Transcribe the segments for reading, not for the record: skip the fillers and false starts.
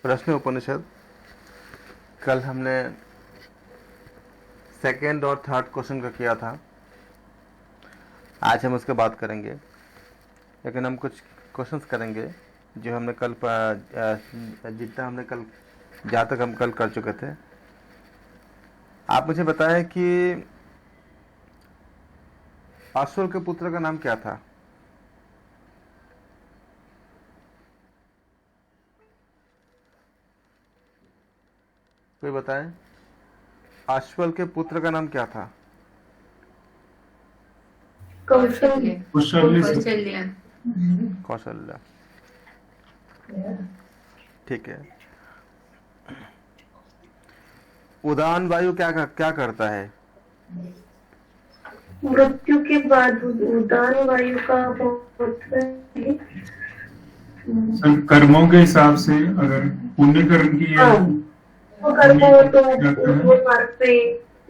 प्रश्न उपनिषद कल हमने सेकेंड और थर्ड क्वेश्चन का किया था। आज हम उसके बात करेंगे, लेकिन हम कुछ क्वेश्चंस करेंगे जो हमने कल जितना हमने कल जहाँ तक हम कल कर चुके थे। आप मुझे बताएं कि अश्वर के पुत्र का नाम क्या था? कोई बताएं, अश्वल के पुत्र का नाम क्या था? कौशल्य। कौशल्य। ठीक है। उदान वायु क्या करता है? मृत्यु के बाद उदान वायु का कर्मों के हिसाब से अगर पुण्य कर्म किया वो कर्म हो तो वो मार्ग पे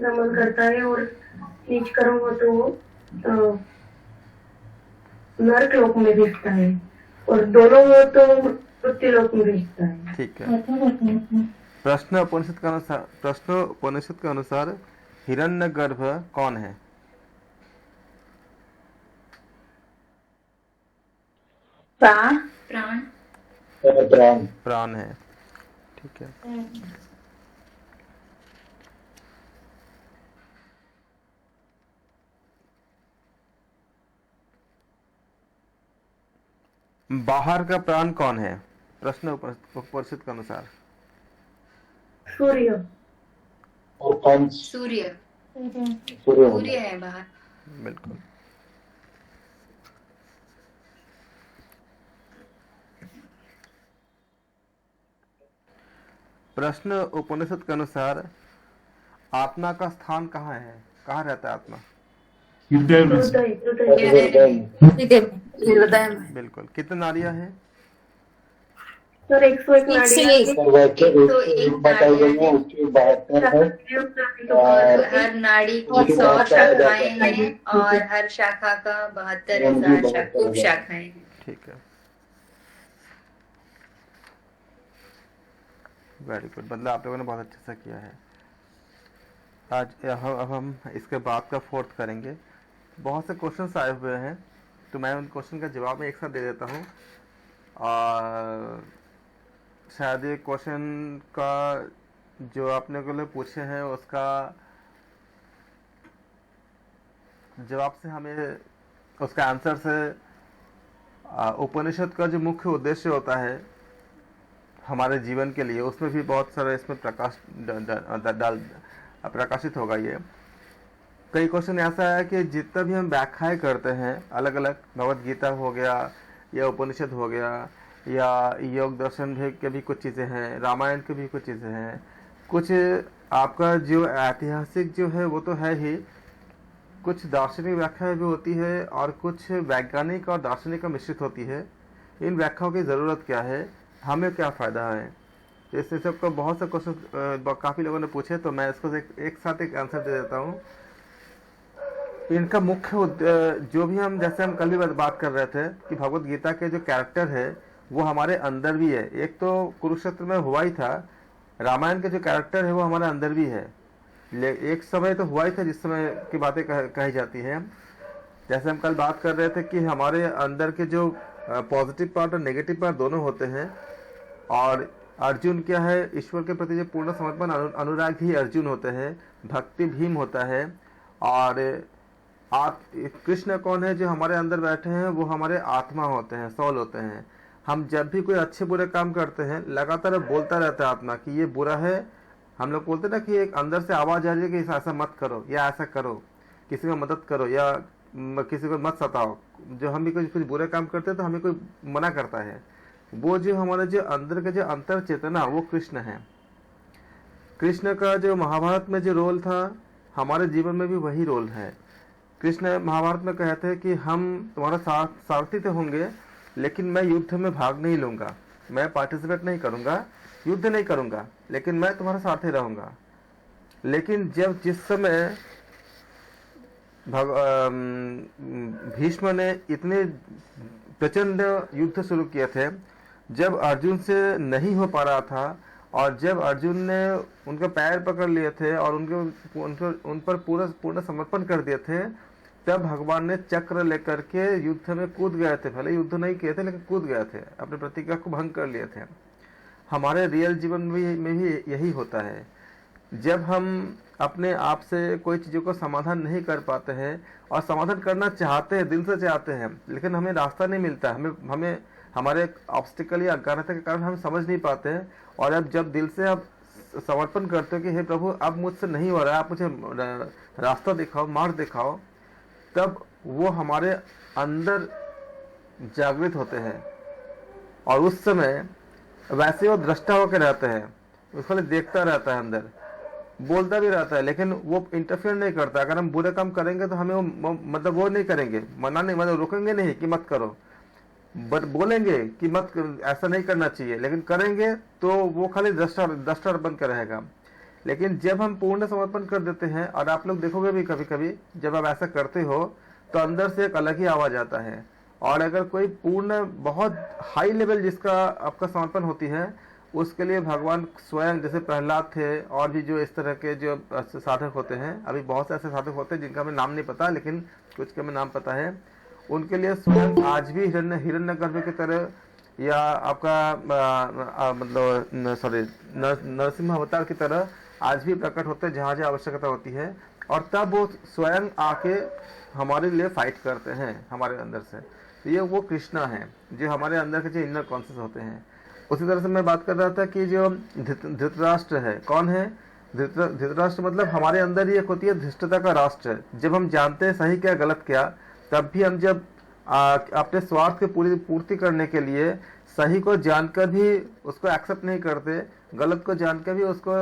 नमन करता है, और नीच कर्म हो तो वो नरक लोक में भेजता है, और दोनों हो तो मृत्यु लोक में भेजता है। ठीक है। प्रश्न उपनिषद के अनुसार हिरण्यगर्भ कौन है? प्राण है। ठीक है। बाहर का प्राण कौन है प्रश्न उपनिषद के अनुसार? सूर्य। सूर्य है बाहर। बिल्कुल। प्रश्न उपनिषद के अनुसार आत्मा का स्थान कहाँ है? कहाँ रहता है आत्मा? हृदय में। बिल्कुल। कितने नाड़ियां हैं? सर 101 नाड़ियां और हर नाड़ी की 100 शाखाएं हैं और हर शाखा का 72,000 उपशाखाएं हैं। ठीक है, वेरी गुड। मतलब आप लोगों ने बहुत अच्छे से किया है। आज अब हम इसके बाद का फोर्थ करेंगे। बहुत से क्वेश्चंस आए हुए हैं, तो मैं उन क्वेश्चन का जवाब में एक साथ दे देता हूँ। और शायद ये क्वेश्चन का जो आपने को लोग पूछे हैं उसका जवाब से हमें उसका आंसर से उपनिषद का जो मुख्य उद्देश्य होता है हमारे जीवन के लिए, उसमें भी बहुत सारा इसमें प्रकाशित होगा। ये कई क्वेश्चन ऐसा है कि जितना भी हम व्याख्याएं करते हैं अलग अलग, भगवत गीता हो गया या उपनिषद हो गया या योग दर्शन के भी कुछ चीज़ें हैं, रामायण की भी कुछ चीज़ें हैं, कुछ आपका जो ऐतिहासिक जो है वो तो है ही, कुछ दार्शनिक व्याख्या भी होती है और कुछ वैज्ञानिक और दार्शनिक का मिश्रित होती है। इन व्याख्याओं की ज़रूरत क्या है, हमें क्या फ़ायदा है, इससे सबको बहुत से क्वेश्चन काफ़ी लोगों ने पूछे, तो मैं इसको एक साथ एक आंसर दे देता हूँ। इनका मुख्य जो भी हम जैसे हम कल भी बात कर रहे थे कि भगवत गीता के जो कैरेक्टर है वो हमारे अंदर भी है। एक तो कुरुक्षेत्र में हुआ ही था, रामायण के जो कैरेक्टर है वो हमारे अंदर भी है। एक समय तो हुआ ही था जिस समय की बातें कही जाती हैं। जैसे हम कल बात कर रहे थे कि हमारे अंदर के जो पॉजिटिव पार्ट और नेगेटिव पार्ट दोनों होते हैं, और अर्जुन क्या है, ईश्वर के प्रति जो पूर्ण समर्पण अनुराग ही अर्जुन होते हैं, भक्ति भीम होता है। और आप कृष्ण कौन है? जो हमारे अंदर बैठे हैं वो हमारे आत्मा होते हैं, सोल होते हैं। हम जब भी कोई अच्छे बुरे काम करते हैं लगातार बोलता रहता है आत्मा कि ये बुरा है। हम लोग बोलते ना कि एक अंदर से आवाज़ आ रही है कि ऐसा मत करो या ऐसा करो, किसी को मदद करो या किसी को मत सताओ। जो हम भी कुछ बुरे काम करते हैं तो हमें कोई मना करता है, वो जो हमारे जो अंदर का जो अंतर चेतना वो कृष्ण है। कृष्ण का जो महाभारत में जो रोल था हमारे जीवन में भी वही रोल है। कृष्ण महाभारत में कहते हैं कि हम तुम्हारा सारथी तो होंगे, लेकिन मैं युद्ध में भाग नहीं लूंगा, मैं पार्टिसिपेट नहीं करूंगा, युद्ध नहीं करूंगा, लेकिन मैं तुम्हारा साथी रहूंगा। लेकिन जब जिस समय भीष्म ने इतने प्रचंड युद्ध शुरू किए थे, जब अर्जुन से नहीं हो पा रहा था और जब अर्जुन ने उनके पैर पकड़ लिए थे और उन पर पूर्ण समर्पण कर दिए थे, तब भगवान ने चक्र लेकर के युद्ध में कूद गए थे। पहले युद्ध नहीं किए थे लेकिन कूद गए थे, अपने प्रतिज्ञा को भंग कर लिए थे। हमारे रियल जीवन में भी यही होता है। जब हम अपने आप से कोई चीज़ों को समाधान नहीं कर पाते हैं और समाधान करना चाहते हैं, दिल से चाहते हैं, लेकिन हमें रास्ता नहीं मिलता, हमें हमारे ऑब्स्टिकल या अज्ञानता के कारण हम समझ नहीं पाते हैं। और अब जब दिल से आप समर्पण करते हो कि हे प्रभु अब मुझसे नहीं हो रहा है, आप मुझे रास्ता दिखाओ, मार्ग दिखाओ, तब वो हमारे अंदर जागृत होते हैं। और उस समय वैसे वो दृष्टा होकर रहते हैं, उसको देखता रहता है, अंदर बोलता भी रहता है, लेकिन वो इंटरफेयर नहीं करता। अगर हम बुरे काम करेंगे तो हमें मतलब वो नहीं करेंगे, मना नहीं, मतलब रोकेंगे नहीं कि मत करो, बट बोलेंगे कि मत ऐसा नहीं करना चाहिए, लेकिन करेंगे तो वो खाली दृष्टा बन कर रहेगा। लेकिन जब हम पूर्ण समर्पण कर देते हैं, और आप लोग देखोगे भी कभी कभी जब आप ऐसा करते हो तो अंदर से एक अलग ही आवाज आता है। और अगर कोई पूर्ण बहुत हाई लेवल जिसका आपका समर्पण होती है, उसके लिए भगवान स्वयं, जैसे प्रहलाद थे और भी जो इस तरह के जो साधक होते हैं, अभी बहुत से ऐसे साधक होते हैं जिनका हमें नाम नहीं पता, लेकिन कुछ का हमें नाम पता है, उनके लिए स्वयं आज भी हिरण्यगर्भ की तरह या आपका मतलब सॉरी नरसिंह अवतार की तरह आज भी प्रकट होते हैं जहाँ जहाँ आवश्यकता होती है। और तब वो स्वयं आके हमारे लिए फाइट करते हैं हमारे अंदर से। तो ये वो कृष्णा है जो हमारे अंदर के जो इनर कॉन्शियस होते हैं। उसी तरह से मैं बात कर रहा था कि जो धृतराष्ट्र है, कौन है धृतराष्ट्र? मतलब हमारे अंदर ही एक होती है धृष्टता का राष्ट्र। जब हम जानते हैं सही क्या गलत क्या, तब भी हम जब अपने स्वार्थ की पूर्ति करने के लिए सही को जानकर भी उसको एक्सेप्ट नहीं करते, गलत को जानकर भी उसको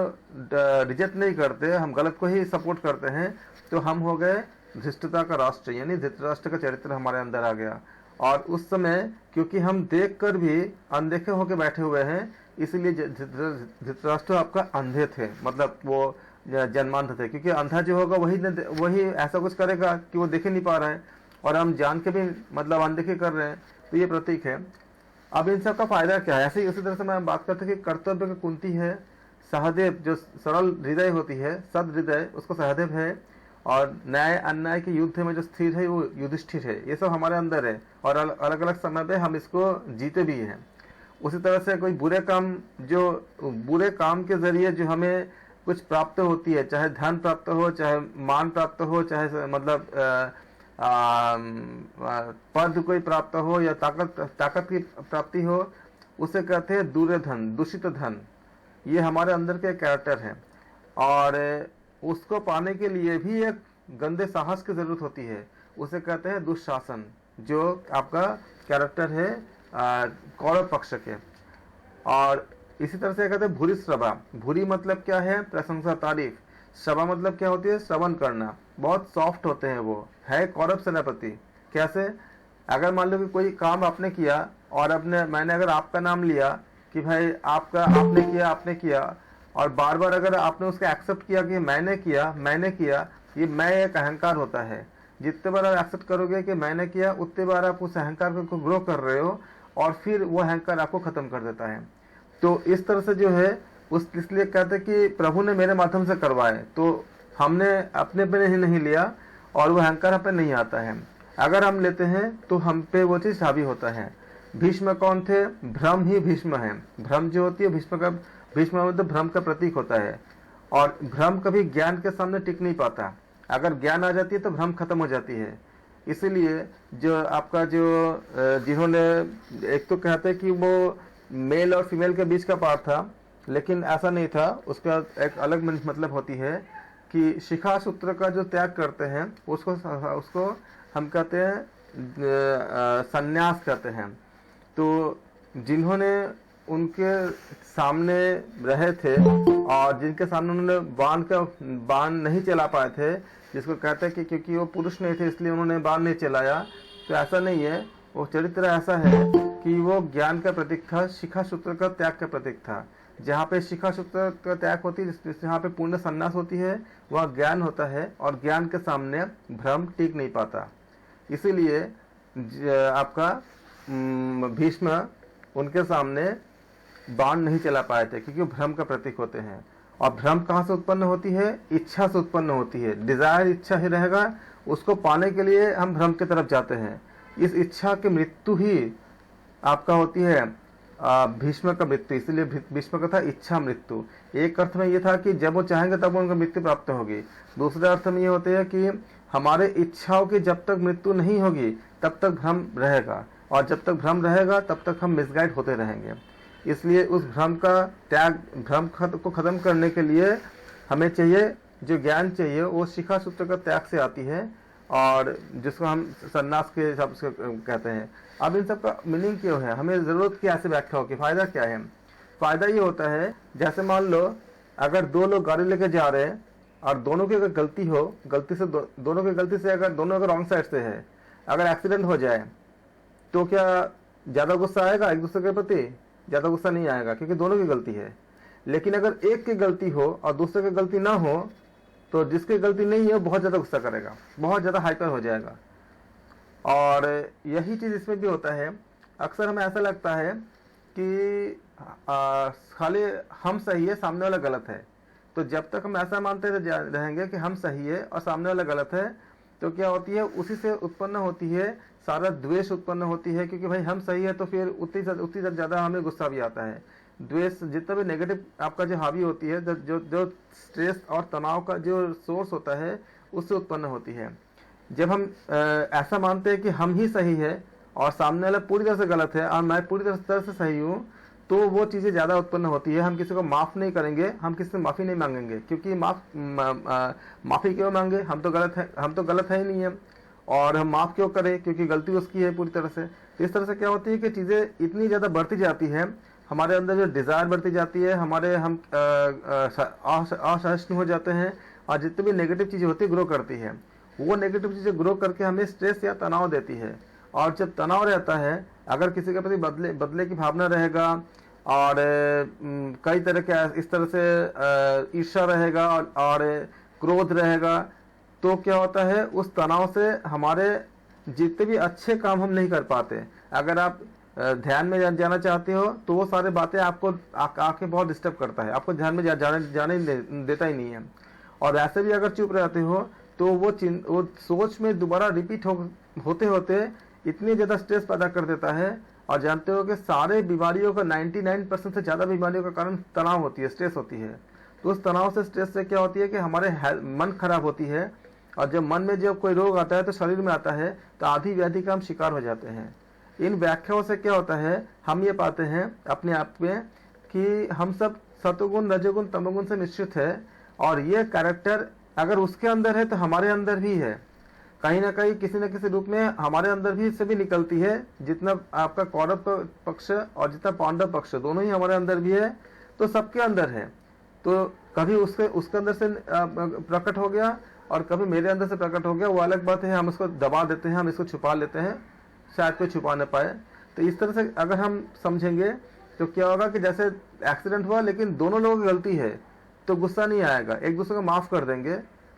रिजेक्ट नहीं करते, हम गलत को ही सपोर्ट करते हैं, तो हम हो गए धृष्टता का राष्ट्र, यानी धृतराष्ट्र का चरित्र हमारे अंदर आ गया। और उस समय क्योंकि हम देखकर भी अनदेखे होकर बैठे हुए हैं, इसलिए धृतराष्ट्र आपका अंधे थे, मतलब वो जन्मांध थे, क्योंकि अंधा जो होगा वही ऐसा कुछ करेगा कि वो देख ही नहीं पा रहा है, और हम जान के भी मतलब अनदेखे कर रहे हैं। तो ये प्रतीक है। अब इन सब का फायदा क्या है? ऐसे ही उसी तरह से मैं बात करता कि कर्तव्य की कुंती है, सहदेव जो सरल हृदय होती है, सद हृदय, उसको सहदेव है, और न्याय अन्याय के युद्ध में जो स्थिर है वो युधिष्ठिर है। ये सब हमारे अंदर है और अलग अलग समय पे हम इसको जीते भी हैं। उसी तरह से कोई बुरे काम के जरिए जो हमें कुछ प्राप्त होती है, चाहे धन प्राप्त हो, चाहे मान प्राप्त हो, चाहे मतलब पद कोई प्राप्त हो या ताकत की प्राप्ति हो, उसे कहते हैं दुर्धन, दूषित धन। ये हमारे अंदर के कैरेक्टर है, और उसको पाने के लिए भी एक गंदे साहस की जरूरत होती है। उसे कहते हैं दुशासन, जो आपका कैरेक्टर है कौरव पक्ष के। और इसी तरह से कहते हैं भूरी श्रवा। भूरी मतलब क्या है? प्रशंसा, तारीफ। श्रवा मतलब क्या होती है? श्रवण करना। बहुत सॉफ्ट होते हैं वो, है कौरव सेनापति। कैसे? अगर मान लो कि कोई काम आपने किया और मैंने अगर आपका नाम लिया कि भाई आपने किया, और बार बार अगर आपने उसका एक्सेप्ट किया कि मैंने किया, ये मैं एक अहंकार होता है। जितने बार आप एक्सेप्ट करोगे कि मैंने किया, उतने बार आप उस अहंकार को ग्रो कर रहे हो, और फिर वो अहंकार आपको खत्म कर देता है। तो इस तरह से जो है इसलिए कहते हैं कि प्रभु ने मेरे माध्यम से करवाए, तो हमने अपने पे नहीं लिया और वो अहंकार हम पे नहीं आता है। अगर हम लेते हैं तो हम पे वो चीज हावी होता है। भीष्म कौन थे? भ्रम ही भीष्म है। भ्रम जो होती है भीष्म मतलब भ्रम का प्रतीक होता है, और भ्रम कभी ज्ञान के सामने टिक नहीं पाता। अगर ज्ञान आ जाती है तो भ्रम खत्म हो जाती है। इसीलिए जो आपका जिन्होंने एक तो कहते हैं कि वो मेल और फीमेल के बीच का पार्ट था, लेकिन ऐसा नहीं था। उसका एक अलग मतलब होती है कि शिखा सूत्र का जो त्याग करते हैं उसको हम कहते हैं संन्यास कहते हैं। तो जिन्होंने उनके सामने रहे थे और जिनके सामने उन्होंने बाण नहीं चला पाए थे, जिसको कहते हैं कि क्योंकि वो पुरुष नहीं थे इसलिए उन्होंने बाण नहीं चलाया, तो ऐसा नहीं है। वो चरित्र ऐसा है कि वो ज्ञान का प्रतीक था, शिखा सूत्र का त्याग का प्रतीक था। जहाँ पे शिखा सूत्र का त्याग होती है, जहाँ पे पूर्ण संन्यास होती है, वह ज्ञान होता है, और ज्ञान के सामने भ्रम टिक नहीं पाता। इसीलिए आपका भीष्म उनके सामने बाण नहीं चला पाए थे, क्योंकि वो भ्रम का प्रतीक होते हैं। और भ्रम कहाँ से उत्पन्न होती है? इच्छा से उत्पन्न होती है। डिजायर इच्छा ही रहेगा, उसको पाने के लिए हम भ्रम की तरफ जाते हैं। इस इच्छा की मृत्यु ही आपका होती है भीष्म का मृत्यु, इसलिए भीष्म का था इच्छा मृत्यु। एक अर्थ में ये था कि जब वो चाहेंगे तब उनको मृत्यु प्राप्त होगी। दूसरे अर्थ में ये होते हैं कि हमारे इच्छाओं की जब तक मृत्यु नहीं होगी तब तक भ्रम रहेगा, और जब तक भ्रम रहेगा तब तक हम मिसगाइड होते रहेंगे। इसलिए उस भ्रम का त्याग, भ्रम को खत्म करने के लिए हमें चाहिए, जो ज्ञान चाहिए वो शिखा सूत्र का त्याग से आती है, और जिसको हम सन्यास के हिसाब से कहते हैं। अब इन सब का मीनिंग क्यों है, हमें जरूरत क्या ऐसे व्याख्या हो कि फायदा क्या है? फायदा ये होता है, जैसे मान लो अगर दो लोग गाड़ी लेके जा रहे हैं और दोनों की अगर गलती हो, गलती से दोनों की गलती से अगर दोनों अगर रॉन्ग साइड से है, अगर एक्सीडेंट हो जाए तो क्या ज्यादा गुस्सा आएगा एक दूसरे के प्रति? ज्यादा गुस्सा नहीं आएगा, क्योंकि दोनों की गलती है। लेकिन अगर एक की गलती हो और दूसरे की गलती ना हो तो जिसकी गलती नहीं है बहुत ज्यादा गुस्सा करेगा, बहुत ज्यादा हाइपर हो जाएगा। और यही चीज इसमें भी होता है। अक्सर हमें ऐसा लगता है कि खाली हम सही है, सामने वाला गलत है। तो जब तक हम ऐसा मानते रहेंगे कि हम सही है और सामने वाला गलत है, तो क्या होती है, उसी से उत्पन्न होती है सारा द्वेष उत्पन्न होती है। क्योंकि भाई हम सही है तो फिर उतनी ज्यादा हमें गुस्सा भी आता है। द्वेष जितना भी नेगेटिव आपका जो हावी होती है, जो स्ट्रेस और तनाव का जो सोर्स होता है, उससे उत्पन्न होती है। जब हम ऐसा मानते हैं कि हम ही सही है और सामने वाला पूरी तरह से गलत है और मैं पूरी तरह से सही हूँ, तो वो चीजें ज्यादा उत्पन्न होती है। हम किसी को माफ नहीं करेंगे, हम किसी से माफी नहीं मांगेंगे, क्योंकि माफी क्यों मांगे? हम तो गलत है ही नहीं है, और हम माफ क्यों करें? क्योंकि गलती उसकी है पूरी तरह से। तो इस तरह से क्या होती है कि चीजें इतनी ज्यादा बढ़ती जाती है, हमारे अंदर जो डिजायर बढ़ती जाती है, हमारे हम असहिष्णु हो जाते हैं, और जितनी भी नेगेटिव चीजें होती है ग्रो करती है। वो नेगेटिव चीजें ग्रो करके हमें स्ट्रेस या तनाव देती है। और जब तनाव रहता है, अगर किसी के प्रति बदले की भावना रहेगा, और कई तरह के इस तरह से ईर्ष्या रहेगा और क्रोध रहेगा, तो क्या होता है, उस तनाव से हमारे जितने भी अच्छे काम हम नहीं कर पाते। अगर आप ध्यान में जाना चाहते हो तो वो सारी बातें आपको आके बहुत डिस्टर्ब करता है, आपको ध्यान में जाने देता ही नहीं है। और वैसे भी अगर चुप रहते हो तो वो सोच में दोबारा रिपीट होते होते इतनी ज्यादा स्ट्रेस पैदा कर देता है। और जानते हो कि सारे बीमारियों का 99% से ज्यादा बीमारियों का कारण तनाव होती है, स्ट्रेस होती है। तो उस तनाव से, स्ट्रेस से क्या होती है कि हमारे मन खराब होती है, और जब मन में जब कोई रोग आता है तो शरीर में आता है, तो आधी व्याधि का हम शिकार हो जाते हैं। इन व्याख्याओं से क्या होता है, हम ये पाते हैं अपने आप में कि हम सब सतोगुण, रजोगुण, तमोगुण से मिश्रित है, और ये कैरेक्टर अगर उसके अंदर है तो हमारे अंदर भी है, कहीं ना कहीं किसी न किसी रूप में हमारे अंदर भी से भी निकलती है। जितना आपका कौरव पक्ष और जितना पांडव पक्ष, दोनों ही हमारे अंदर भी है, तो सबके अंदर है। तो कभी उसके अंदर से प्रकट हो गया और कभी मेरे अंदर से प्रकट हो गया, वो अलग बात है। हम उसको दबा देते हैं, हम इसको छुपा लेते हैं, शायद कोई छुपा न पाए। तो इस तरह से अगर हम समझेंगे तो क्या होगा कि जैसे एक्सीडेंट हुआ लेकिन दोनों लोगों की गलती है, तो गुस्सा नहीं आएगा, एक दूसरे को माफ कर देंगे।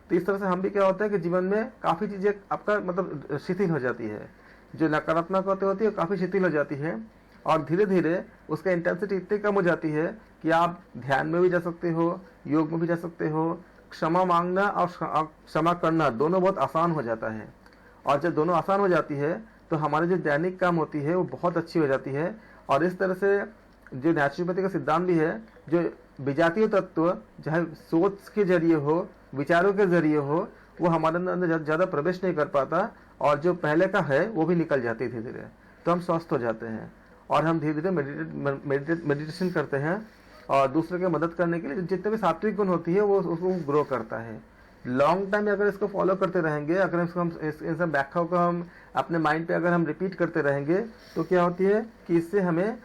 तो इस तरह से हम भी क्या होता है कि जीवन में काफी चीजें आपका मतलब शिथिल हो जाती है, जो नकारात्मक होती है काफी शिथिल हो जाती है, और धीरे धीरे उसका इंटेंसिटी इतनी कम हो जाती है कि आप ध्यान में भी जा सकते हो, योग में भी जा सकते हो। क्षमा मांगना और क्षमा करना दोनों बहुत आसान हो जाता है। और जब दोनों आसान हो जाती है तो हमारी जो दैनिक काम होती है वो बहुत अच्छी हो जाती है। और इस तरह से जो नेचुरोपैथी का सिद्धांत भी है, जो विजातीय तत्व चाहे सोच के जरिए हो, विचारों के जरिए हो, वो हमारे अंदर ज्यादा प्रवेश नहीं कर पाता, और जो पहले का है वो भी निकल जाती है धीरे धीरे। तो हम स्वस्थ हो जाते हैं, और हम धीरे धीरे मेडिटेशन करते हैं, और दूसरे की मदद करने के लिए जितने भी सात्विक गुण होती है वो उसको ग्रो करता है। लॉन्ग टाइम में अगर इसको फॉलो करते रहेंगे, अगर इसको हम इन सब व्याख्याओं को हम अपने माइंड पे अगर हम रिपीट करते रहेंगे, तो क्या होती है कि इससे हमें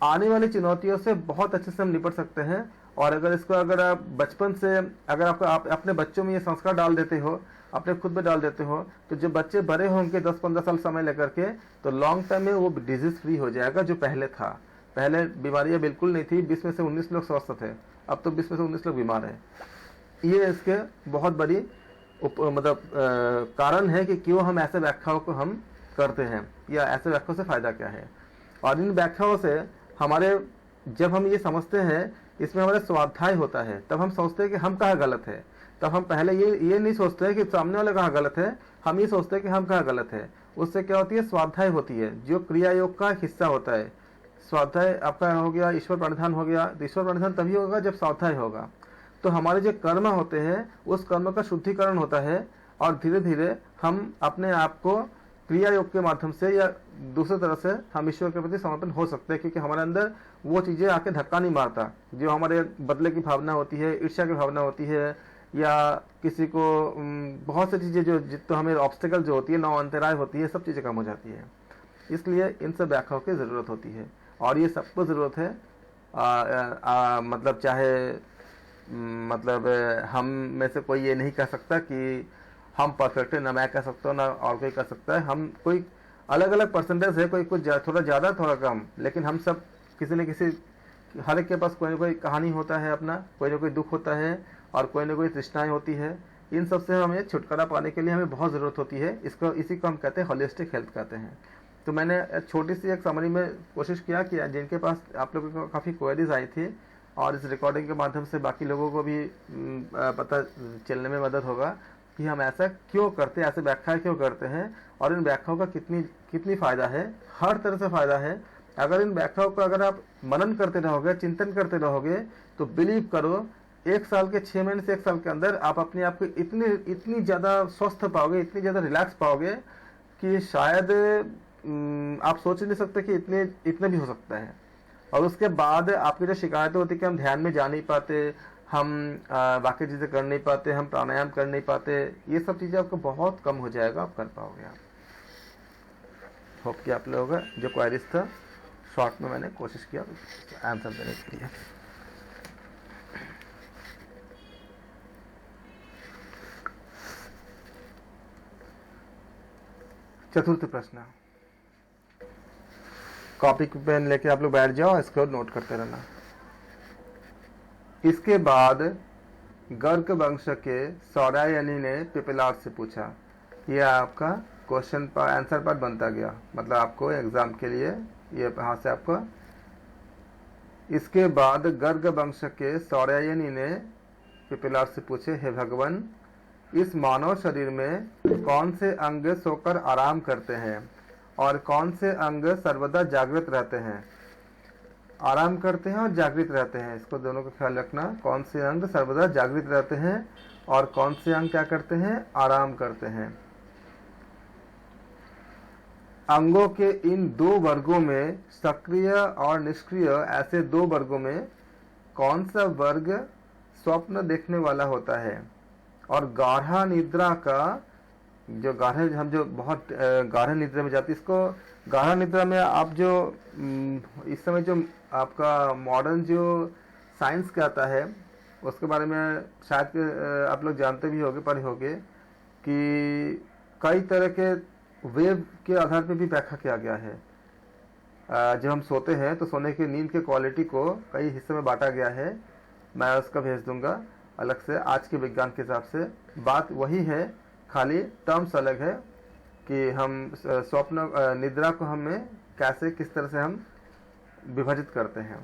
आने वाली चुनौतियों से बहुत अच्छे से हम निपट सकते हैं। और अगर इसको अगर आप बचपन से अगर आप अपने बच्चों में ये संस्कार डाल देते हो, अपने खुद में डाल देते हो, तो जब बच्चे बड़े होंगे 10-15 साल समय लेकर के, तो लॉन्ग टाइम में वो डिजीज फ्री हो जाएगा। जो पहले था, पहले बीमारियां बिल्कुल नहीं थी, 20 में से 19 लोग स्वस्थ थे, अब तो 20 में से 19 लोग बीमार हैं। ये इसके बहुत बड़ी मतलब कारण है कि क्यों हम ऐसे व्याख्याओं को हम करते हैं, या ऐसे व्याख्याओं से फायदा क्या है। और इन व्याख्याओं से हमारे, जब हम ये समझते हैं, इसमें हमारा स्वाध्याय होता है, तब हम सोचते हैं कि हम कहाँ गलत है। तब हम पहले ये नहीं सोचते हैं कि सामने वाला कहाँ गलत है, हम ये सोचते हैं कि हम कहाँ गलत है। उससे क्या होती है, स्वाध्याय होती है, जो क्रिया योग का हिस्सा होता है। स्वाध्याय आपका हो गया, ईश्वर प्रणिधान हो गया। तो ईश्वर प्रणिधान तभी होगा जब स्वाध्याय होगा। तो हमारे जो कर्म होते हैं उस कर्म का शुद्धिकरण होता है, और धीरे धीरे हम अपने आप को क्रिया योग के माध्यम से या दूसरी तरह से हम ईश्वर के प्रति समर्पण हो सकते हैं, क्योंकि हमारे अंदर वो चीजें आके धक्का नहीं मारता जो हमारे बदले की भावना होती है, ईर्ष्या की भावना होती है, या किसी को बहुत सी चीजें जो तो हमें ऑब्स्टिकल जो होती है, नौ अंतराय होती है, सब चीजें कम हो जाती है। इसलिए इन सब व्याख्याओं की जरूरत होती है, और ये सबको जरूरत है। मतलब चाहे मतलब हम में से कोई ये नहीं कह सकता कि हम परफेक्ट है, ना मैं कह सकता हूँ ना और कोई कह सकता है। हम कोई अलग अलग परसेंटेज है, कोई कुछ थोड़ा ज़्यादा थोड़ा कम, लेकिन हम सब किसी न किसी, हर एक के पास कोई ना कोई कहानी होता है अपना, कोई ना कोई दुख होता है और कोई ना कोई तृष्णाएं होती है। इन सब से हमें छुटकारा पाने के लिए हमें बहुत ज़रूरत होती है। इसी को हम कहते हैं होलिस्टिक हेल्थ कहते हैं। तो मैंने छोटी सी एक समरी में कोशिश किया कि जिनके पास आप लोगों को काफ़ी क्वेरीज आई थी, और इस रिकॉर्डिंग के माध्यम से बाकी लोगों को भी पता चलने में मदद होगा कि हम ऐसा क्यों करते हैं, ऐसे व्याख्या क्यों करते हैं, और इन व्याख्याओं का कितनी फायदा है। हर तरह से फायदा है। अगर इन व्याख्याओं का अगर आप मनन करते रहोगे, चिंतन करते रहोगे, तो बिलीव करो 1 साल के 6 महीने से 1 साल के अंदर आप अपने आप को इतनी ज़्यादा स्वस्थ पाओगे, इतनी ज़्यादा रिलैक्स पाओगे कि शायद आप सोच नहीं सकते कि इतने भी हो सकता है। और उसके बाद आपकी जो शिकायतें होती कि हम ध्यान में जा नहीं पाते, हम बाकी चीज़ें कर नहीं पाते, हम प्राणायाम कर नहीं पाते, ये सब चीज़ें आपको बहुत कम हो जाएगा, आप कर पाओगे। आप होप कि आप लोगों का जो क्वेरीज था शॉर्ट में मैंने कोशिश किया आंसर देने के लिए। चतुर्थ प्रश्न, कॉपी पेन लेके आप लोग बैठ जाओ, इसको नोट करते रहना। इसके बाद गर्ग वंश के सौरायनी ने पिपलाद से पूछा। यह आपका क्वेश्चन पर आंसर पार्ट बनता गया, मतलब आपको एग्जाम के लिए ये यहाँ से आपको। इसके बाद गर्ग वंश के सौरायनी ने पिपलाद से पूछे, हे भगवान, इस मानव शरीर में कौन से अंग सोकर आराम करते हैं और कौन से अंग सर्वदा जागृत रहते हैं? आराम करते हैं और जागृत रहते हैं, इसको दोनों का ख्याल रखना। कौन से अंग सर्वदा जागृत रहते हैं और कौन से अंग क्या करते हैं, आराम करते हैं। अंगों के इन 2 वर्गों में, सक्रिय और निष्क्रिय, ऐसे 2 वर्गों में कौन सा वर्ग स्वप्न देखने वाला होता है? और गाढ़ा निद्रा का जो गाढ़े, हम जो बहुत गाढ़े निद्रा में जाती, इसको गाढ़ा निद्रा में आप जो इस समय जो आपका मॉडर्न जो साइंस कहता है उसके बारे में शायद आप लोग जानते भी होंगे, पढ़े होंगे कि कई तरह के वेव के आधार पर भी व्याख्या किया गया है। जब हम सोते हैं तो सोने की नींद के क्वालिटी को कई हिस्से में बांटा गया है, मैं उसका भेज दूंगा अलग से। आज के विज्ञान के हिसाब से बात वही है, खाली टर्म्स अलग है कि हम स्वप्न निद्रा को हमें कैसे किस तरह से हम विभाजित करते हैं।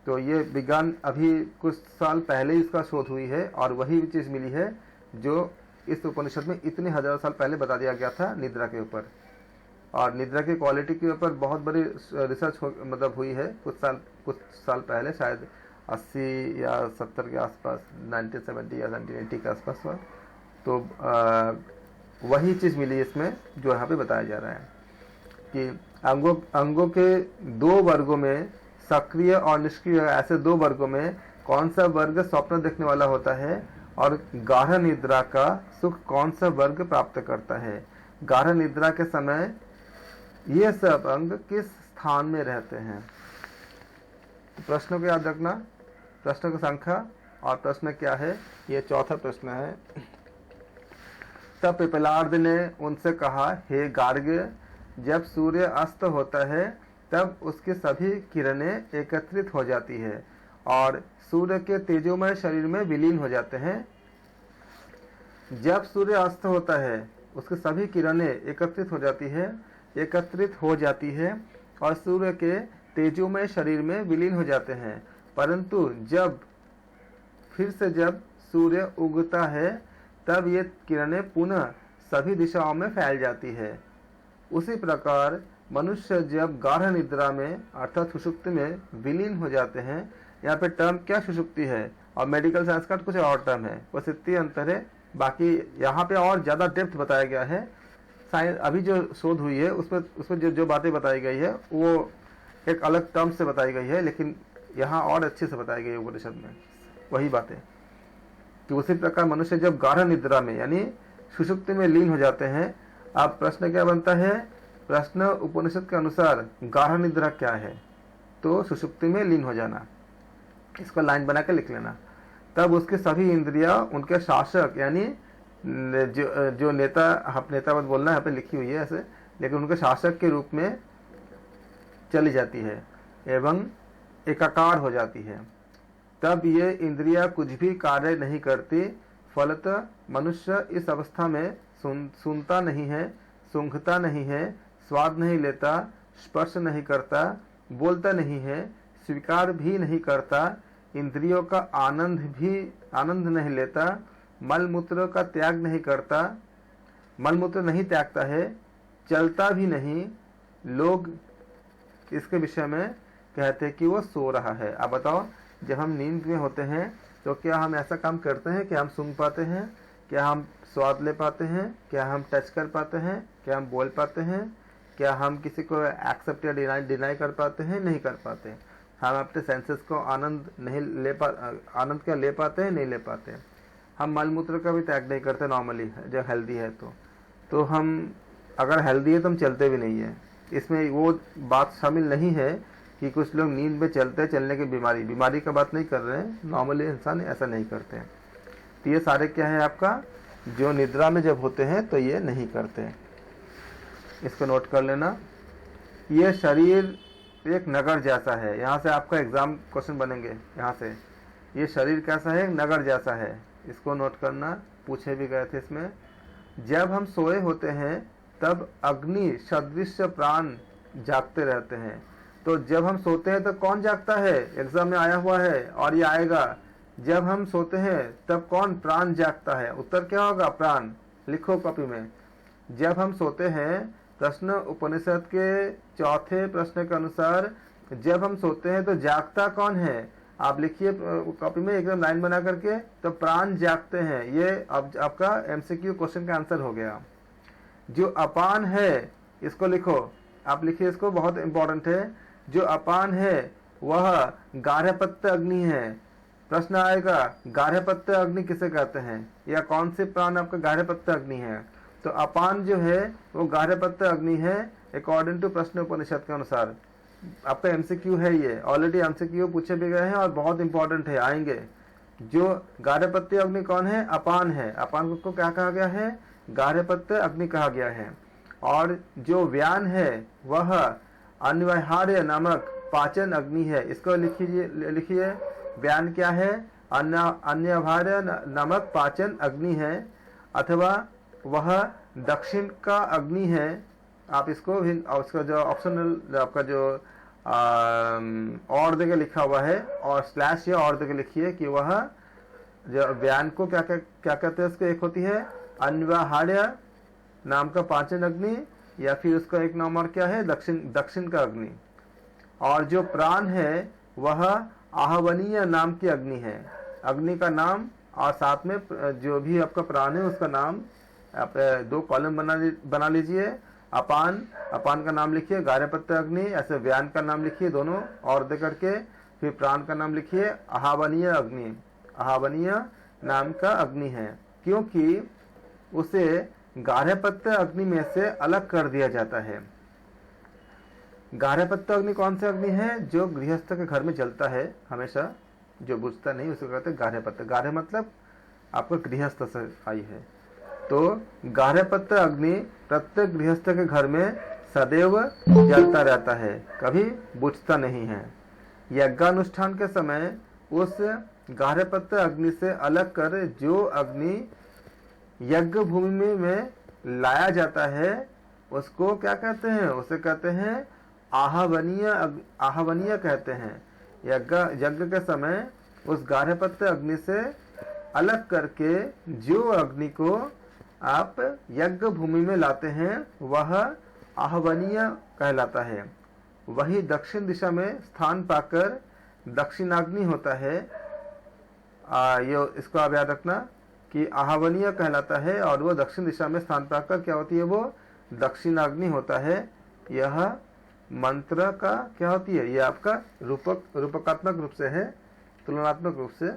तो ये विज्ञान अभी कुछ साल पहले इसका शोध हुई है, और वही चीज़ मिली है जो इस उपनिषद में इतने हज़ार साल पहले बता दिया गया था निद्रा के ऊपर। और निद्रा की क्वालिटी के ऊपर बहुत बड़ी रिसर्च मतलब हुई है कुछ साल पहले, शायद 80 या 70 के आसपास, 1970 या 1980 के आसपास हुआ। तो वही चीज़ मिली इसमें जो यहाँ पे बताया जा रहा है कि अंगों के 2 वर्गों में, सक्रिय और निष्क्रिय, ऐसे 2 वर्गों में कौन सा वर्ग स्वप्न देखने वाला होता है और गाढ़ निद्रा का सुख कौन सा वर्ग प्राप्त करता है। गाढ़ निद्रा के समय ये सब अंग किस स्थान में रहते हैं? तो प्रश्नों को याद रखना, प्रश्न की संख्या और प्रश्न क्या है, ये चौथा प्रश्न है। तब पिपलाद ने उनसे कहा, हे गार्ग्य, जब सूर्य अस्त होता है तब उसकी सभी किरणें एकत्रित हो जाती है और सूर्य के तेजोमय शरीर में विलीन हो जाते हैं। जब सूर्य अस्त होता है उसकी सभी किरणें एकत्रित हो जाती है और सूर्य के तेजोमय शरीर में विलीन हो जाते हैं। परंतु जब फिर से जब सूर्य उगता है तब ये किरणें पुनः सभी दिशाओं में फैल जाती है। उसी प्रकार मनुष्य जब गाढ़ निद्रा में अर्थात सुषुप्ति में विलीन हो जाते हैं, यहाँ पे टर्म क्या सुषुप्ति है और मेडिकल साइंस का कुछ और टर्म है, बस इतनी अंतर है। बाकी यहाँ पे और ज़्यादा डेप्थ बताया गया है। साइंस अभी जो शोध हुई है उसमें जो बातें बताई गई है वो एक अलग टर्म से बताई गई है, लेकिन यहाँ और अच्छे से बताई गई है उपनिषद में वही बातें कि उसी प्रकार मनुष्य जब गाढ़ निद्रा में यानी सुषुप्ति में लीन हो जाते हैं। अब प्रश्न क्या बनता है? प्रश्न उपनिषद के अनुसार गाढ़ निद्रा क्या है? तो सुषुप्ति में लीन हो जाना। इसको लाइन बना के लिख लेना। तब उसके सभी इंद्रियां उनके शासक यानी जो नेता, नेता मत बोलना, यहाँ पे लिखी हुई है ऐसे, लेकिन उनके शासक के रूप में चली जाती है एवं एकाकार हो जाती है। तब ये इंद्रियां कुछ भी कार्य नहीं करती। फलतः मनुष्य इस अवस्था में सुनता नहीं है, सूंघता नहीं है, स्वाद नहीं लेता, स्पर्श नहीं करता, बोलता नहीं है, स्वीकार भी नहीं करता, इंद्रियों का आनंद नहीं लेता, मल मूत्र का त्याग नहीं करता, मल मूत्र नहीं त्यागता है, चलता भी नहीं। लोग इसके विषय में कहते हैं कि वो सो रहा है। अब बताओ, जब हम नींद में होते हैं तो क्या हम ऐसा काम करते हैं कि हम सूंघ पाते हैं? क्या हम स्वाद ले पाते हैं? क्या हम टच कर पाते हैं? क्या हम बोल पाते हैं? क्या हम किसी को एक्सेप्ट या डिनाई कर पाते हैं? नहीं कर पाते। हम अपने सेंसेस को आनंद क्या ले पाते हैं? नहीं ले पाते। हम मल मूत्र का भी त्याग नहीं करते नॉर्मली, जब हेल्दी है तो हम अगर हेल्दी है तो हम चलते भी नहीं है। इसमें वो बात शामिल नहीं है कि कुछ लोग नींद में चलने की बीमारी का बात नहीं कर रहे हैं। नॉर्मली इंसान ऐसा नहीं करते हैं। तो ये सारे क्या है आपका, जो निद्रा में जब होते हैं तो ये नहीं करते। इसको नोट कर लेना। ये शरीर एक नगर जैसा है। यहाँ से आपका एग्जाम क्वेश्चन बनेंगे। यहाँ से ये शरीर कैसा है? नगर जैसा है। इसको नोट करना, पूछे भी गए थे इसमें। जब हम सोए होते हैं तब अग्नि सदृश प्राण जागते रहते हैं। तो जब हम सोते हैं तो कौन जागता है? एग्जाम में आया हुआ है और ये आएगा। जब हम सोते हैं तब कौन? प्राण जागता है। उत्तर क्या होगा? प्राण। लिखो कॉपी में। जब हम सोते हैं, प्रश्न उपनिषद के चौथे प्रश्न के अनुसार जब हम सोते हैं तो जागता कौन है? आप लिखिए कॉपी में एकदम लाइन बना करके। तो प्राण जागते हैं। ये अब आपका एमसीक्यू क्वेश्चन का आंसर हो गया। जो अपान है इसको लिखो, आप लिखिए इसको, बहुत इंपॉर्टेंट है। जो अपान है वह गार्हपत्य अग्नि है। प्रश्न आएगा गार्हपत्य अग्नि किसे कहते हैं, या कौन से प्राण आपका गार्हपत्य अग्नि है? तो अपान जो है वो गार्हपत्य अग्नि है अकॉर्डिंग टू प्रश्न उपनिषद के अनुसार। आपका एमसीक्यू है, ये ऑलरेडी एमसीक्यू पूछे भी गए हैं और बहुत इंपॉर्टेंट है, आएंगे। जो गार्हपत्य अग्नि कौन है? अपान है। अपान को क्या कहा गया है? गार्हपत्य अग्नि कहा गया है। और जो व्यान है वह अन्यवहार्य नामक पाचन अग्नि है। इसको लिखिए व्यान क्या है? अन्यवहार्य नामक पाचन अग्नि है, अथवा वह दक्षिण का अग्नि है। आप इसको उसका जो ऑप्शनल आपका जो और देके लिखा हुआ है और स्लैश या और देके लिखिए कि वह जो व्यान को क्या कहते हैं? उसको एक होती है अन्यवहार्य नाम का पाचन अग्नि, या फिर उसका एक नाम और क्या है? दक्षिण का अग्नि। और जो प्राण है वह आहवनीय नाम की अग्नि है। अग्नि का नाम और साथ में जो भी आपका प्राण है उसका नाम आप दो कॉलम बना लीजिए। अपान का नाम लिखिए, गार्हपत्य अग्नि, ऐसे व्यान का नाम लिखिए दोनों और दे करके, फिर प्राण का नाम लिखिए आहवनीय अग्नि। आहवनीय नाम का अग्नि है क्योंकि उसे गार्हपत्य अग्नि में से अलग कर दिया जाता है। गार्हपत्य अग्नि कौन सा अग्नि है? जो गृहस्थ के घर में जलता है हमेशा, जो बुझता नहीं, उसको कहते हैं गार्हपत्य। गार्ह मतलब आपका गृहस्थ से आई है। तो गार्हपत्य अग्नि प्रत्येक गृहस्थ के घर में सदैव जलता रहता है, कभी बुझता नहीं है। यज्ञानुष्ठान के समय उस गार्हपत्य अग्नि से अलग कर जो अग्नि यज्ञ भूमि में लाया जाता है उसको क्या कहते हैं? उसे कहते हैं आहवनीय कहते हैं। यज्ञ के समय उस गार्हपत्य अग्नि से अलग करके जो अग्नि को आप यज्ञ भूमि में लाते हैं वह आहवनीय कहलाता है। वही दक्षिण दिशा में स्थान पाकर दक्षिणाग्नि होता है। ये इसको आप याद रखना कि आहवनीय कहलाता है और वो दक्षिण दिशा में स्थान पाकर क्या होती है, वो दक्षिणाग्नि होता है। यह मंत्र का क्या होती है, ये आपका रूपकात्मक रूप से है, तुलनात्मक रूप से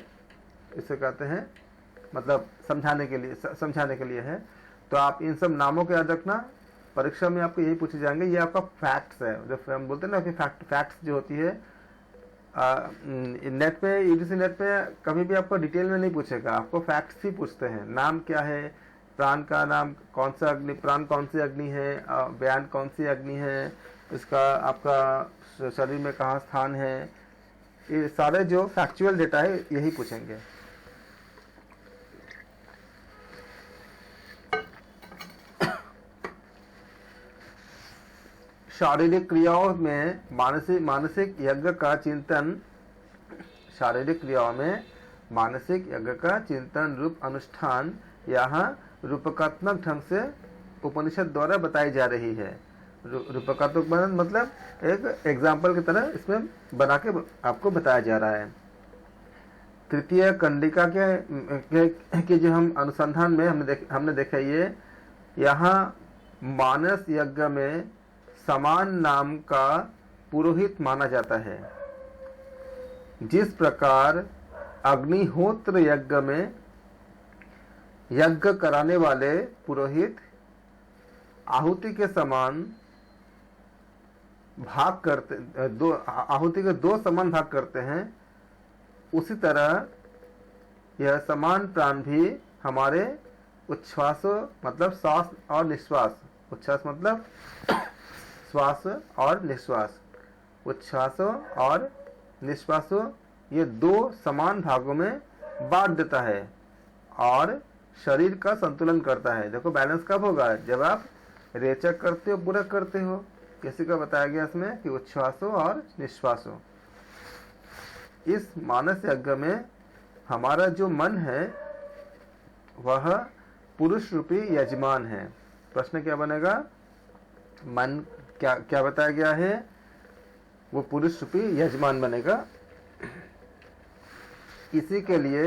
इसे कहते हैं, मतलब समझाने के लिए है। तो आप इन सब नामों को याद रखना, परीक्षा में आपको यही पूछे जाएंगे। ये आपका फैक्ट्स है, जो हम बोलते हैं ना कि फैक्ट्स जो होती है नेट पे, यूजीसी नेट पे कभी भी आपको डिटेल में नहीं पूछेगा, आपको फैक्ट्स ही पूछते हैं। नाम क्या है, प्राण का नाम कौन सा अग्नि, प्राण कौन सी अग्नि है, बयान कौन सी अग्नि है, इसका आपका शरीर में कहाँ स्थान है, ये सारे जो फैक्चुअल डेटा है यही पूछेंगे। शारीरिक क्रियाओं में मानसिक यज्ञ का चिंतन, शारीरिक क्रियाओं में मानसिक यज्ञ का चिंतन रूप अनुष्ठान यहाँ रूपकात्मक ढंग से उपनिषद द्वारा बताई जा रही है। रूपकात्मक मतलब एक एग्जाम्पल की तरह इसमें बना के आपको बताया जा रहा है। तृतीय कंडिका के जो हम अनुसंधान में हमने देखा, ये यहाँ मानस यज्ञ में समान नाम का पुरोहित माना जाता है। जिस प्रकार अग्निहोत्र यज्ञ में यज्ञ कराने वाले पुरोहित आहुति के समान भाग करते, आहुति के 2 समान भाग करते हैं, उसी तरह यह समान प्राण भी हमारे उच्छ्वासों मतलब श्वास और निश्वास, उच्छ्वास मतलब श्वास और निश्वास, उच्छ्वासों और निश्वासों ये 2 समान भागों में बांट देता है और शरीर का संतुलन करता है। देखो बैलेंस कब होगा, जब आप रेचक करते हो, पूरक करते हो। किसी का बताया गया इसमें कि उच्छ्वासों और निश्वासों। इस मानस यज्ञ में हमारा जो मन है वह पुरुष रूपी यजमान है। प्रश्न क्या बनेगा, मन क्या बताया गया है, वो पुरुष रूपी यजमान बनेगा। इसी के लिए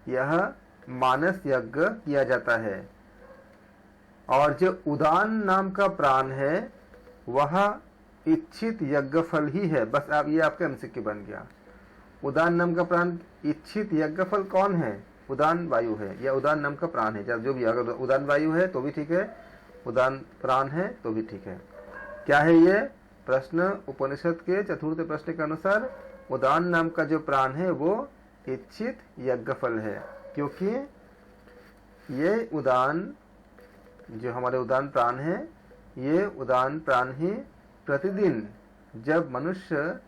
यह मानस यज्ञ किया जाता है। और जो उदान नाम का प्राण है वह इच्छित यज्ञ फल ही है। बस आप ये आपका एमसीक्यू बन गया। उदान नाम का प्राण इच्छित यज्ञ फल कौन है, उदान वायु है या उदान नाम का प्राण है, जो भी, अगर उदान वायु है तो भी ठीक है, उदान प्राण है तो भी ठीक है। क्या है ये प्रश्न, उपनिषद के चतुर्थ प्रश्न के अनुसार उदान नाम का जो प्राण है वो इच्छित यज्ञ फल है, क्योंकि ये उदान जो हमारे उदान प्राण है, ये उदान प्राण ही प्रतिदिन जब मनुष्य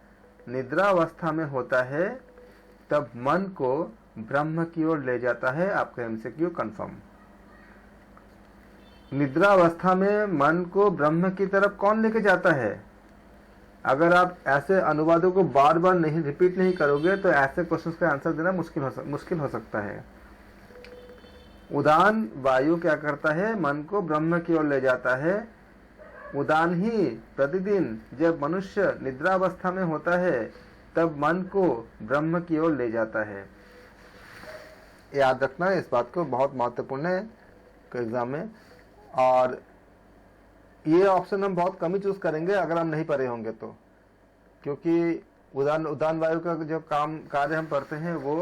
निद्रावस्था में होता है तब मन को ब्रह्म की ओर ले जाता है। आपका एमसीक्यू कंफर्म। निद्रावस्था में मन को ब्रह्म की तरफ कौन लेके जाता है? अगर आप ऐसे अनुवादों को बार बार नहीं रिपीट नहीं करोगे तो ऐसे क्वेश्चंस का आंसर देना मुश्किल हो सकता है। उदान वायु क्या करता है, मन को ब्रह्म की ओर ले जाता है। उदान ही प्रतिदिन जब मनुष्य निद्रावस्था में होता है तब मन को ब्रह्म की ओर ले जाता है। याद रखना इस बात को, बहुत महत्वपूर्ण है एग्जाम में। और ये ऑप्शन हम बहुत कम ही चूज करेंगे अगर हम नहीं पढ़े होंगे तो, क्योंकि उदान वायु का जो कार्य हम पढ़ते हैं वो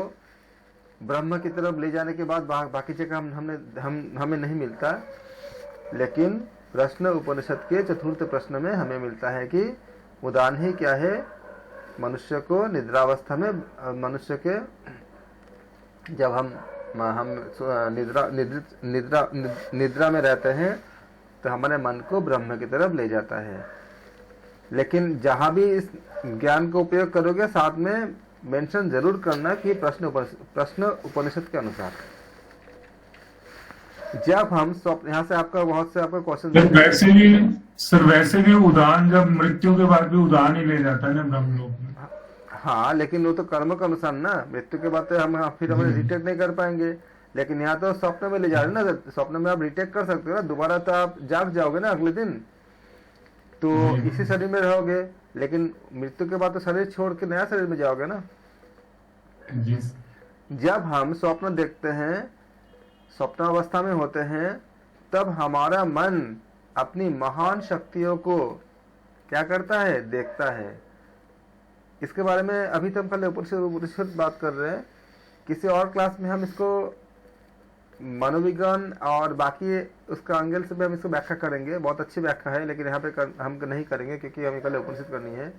ब्रह्म की तरफ ले जाने के बाद बाकी जगह हमें नहीं मिलता। लेकिन प्रश्न उपनिषद के चतुर्थ प्रश्न में हमें मिलता है कि उदान ही क्या है, मनुष्य को निद्रावस्था में, मनुष्य के जब हम निद्रा में रहते हैं तो हमारे मन को ब्रह्म की तरफ ले जाता है। लेकिन जहां भी इस ज्ञान का उपयोग करोगे साथ में मेंशन जरूर करना कि प्रश्न उपनिषद के अनुसार। जब हम स्वप्न, यहाँ से आपका बहुत से आपका क्वेश्चन जब वैसे भी सर, वैसे भी उदान जब मृत्यु के बाद भी उदान ही ले जाता है ना ब्रह्मलोक में। हाँ, लेकिन वो तो कर्म का अनुसार ना, मृत्यु के बाद तो हम फिर हमें रिटेक नहीं कर पाएंगे। लेकिन यहाँ तो स्वप्न में ले जा रहे हैं ना, स्वप्न में आप रिटेक कर सकते हो ना, दोबारा तो आप जाग जाओगे ना अगले दिन, तो इसी शरीर में रहोगे। लेकिन मृत्यु के बाद तो शरीर छोड़ के नया शरीर में जाओगे ना। जी। जब हम स्वप्न देखते हैं, स्वप्न अवस्था में होते हैं, तब हमारा मन अपनी महान शक्तियों को क्या करता है, देखता है। इसके बारे में अभी तो हम कल उपनिषद बात कर रहे हैं, किसी और क्लास में हम इसको मनोविज्ञान और बाकी उसका एंगल से भी हम इसको व्याख्या करेंगे। बहुत अच्छी व्याख्या है, लेकिन यहाँ पे हम नहीं करेंगे क्योंकि हमें कल उपनिषद करनी है।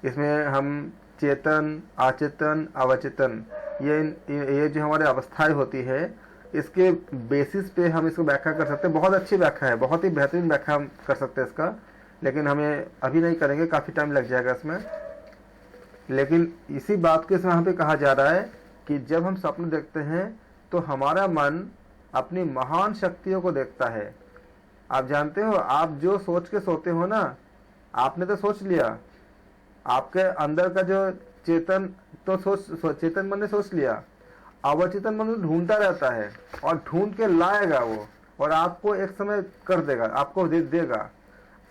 इसमें हम चेतन, अचेतन, अवचेतन, ये जो हमारी अवस्थाएं होती है, इसके बेसिस पे हम इसको व्याख्या कर सकते हैं। बहुत अच्छी व्याख्या है, बहुत ही बेहतरीन व्याख्या हम कर सकते हैं इसका, लेकिन हमें अभी नहीं करेंगे, काफ़ी टाइम लग जाएगा इसमें। लेकिन इसी बात को इसमें यहाँ पे कहा जा रहा है कि जब हम स्वप्न देखते हैं तो हमारा मन अपनी महान शक्तियों को देखता है। आप जानते हो, आप जो सोच के सोते हो ना, आपने तो सोच लिया, आपके अंदर का जो चेतन तो चेतन मन ने सोच लिया, अवचेतन मन ढूंढता रहता है और ढूंढ के लाएगा वो, और आपको एक समय कर देगा, आपको देगा।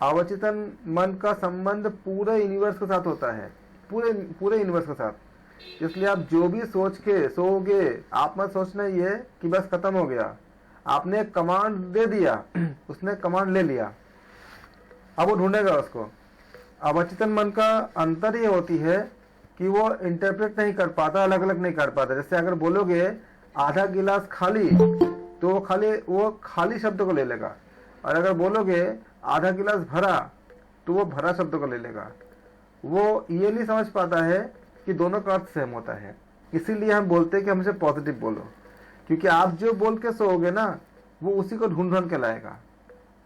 अवचेतन मन का संबंध पूरे यूनिवर्स के साथ होता है, पूरे यूनिवर्स के साथ। इसलिए आप जो भी सोच के सोओगे, आप मत सोचना ये कि बस खत्म हो गया, आपने कमांड दे दिया, उसने कमांड ले लिया, अब वो ढूंढेगा उसको। अवचेतन मन का अंतर ये होती है कि वो इंटरप्रेट नहीं कर पाता, अलग अलग नहीं कर पाता। जैसे अगर बोलोगे आधा गिलास खाली, तो वो खाली शब्द को ले लेगा, और अगर बोलोगे आधा गिलास भरा, तो वो भरा शब्द को ले लेगा। वो ये नहीं समझ पाता है कि दोनों का अर्थ सेम होता है। इसीलिए हम बोलते हैं कि हमसे पॉजिटिव बोलो, क्योंकि आप जो बोल के सोओगे ना, वो उसी को ढूंढ के लाएगा।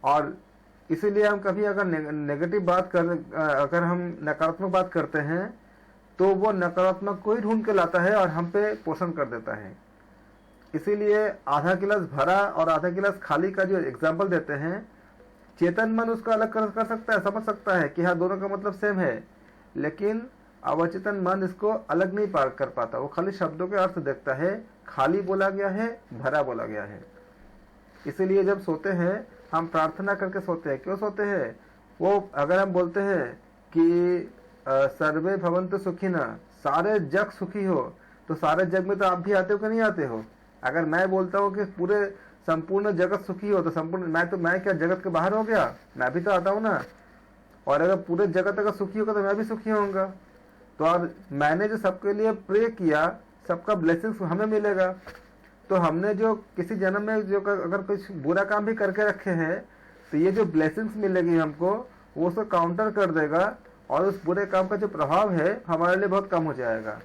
और इसीलिए हम कभी अगर नेगेटिव बात कर, अगर हम नकारात्मक बात करते हैं, तो वो नकारात्मक को ही ढूंढ के लाता है और हम पे पोषण कर देता है। इसीलिए आधा गिलास भरा और आधा गिलास खाली का जो एग्जाम्पल देते हैं, चेतन मन उसको अलग कर सकता है, समझ सकता है कि हाँ दोनों का मतलब सेम है, लेकिन अवचेतन मन इसको अलग नहीं पार कर पाता। वो खाली शब्दों के अर्थ देखता है, खाली बोला गया है, भरा बोला गया है। इसीलिए जब सोते हैं हम प्रार्थना करके सोते हैं। क्यों सोते हैं? वो अगर हम बोलते हैं कि सर्वे भवन्तु सुखिनः, सारे जग सुखी हो, तो सारे जग में तो आप भी आते हो कि नहीं आते हो? अगर मैं बोलता हूँ कि पूरे संपूर्ण जगत सुखी हो, तो संपूर्ण मैं क्या जगत के बाहर हो गया? मैं भी तो आता हूँ ना। और अगर पूरे जगत अगर सुखी होगा तो मैं भी सुखी होऊंगा। तो और मैंने जो सबके लिए प्रे किया, सबका ब्लेसिंग्स हमें मिलेगा। तो हमने जो किसी जन्म में जो अगर कुछ बुरा काम भी करके रखे हैं, तो ये जो ब्लेसिंग्स मिलेगी हमको, वो उसको काउंटर कर देगा, और उस बुरे काम का जो प्रभाव है हमारे लिए बहुत कम हो जाएगा।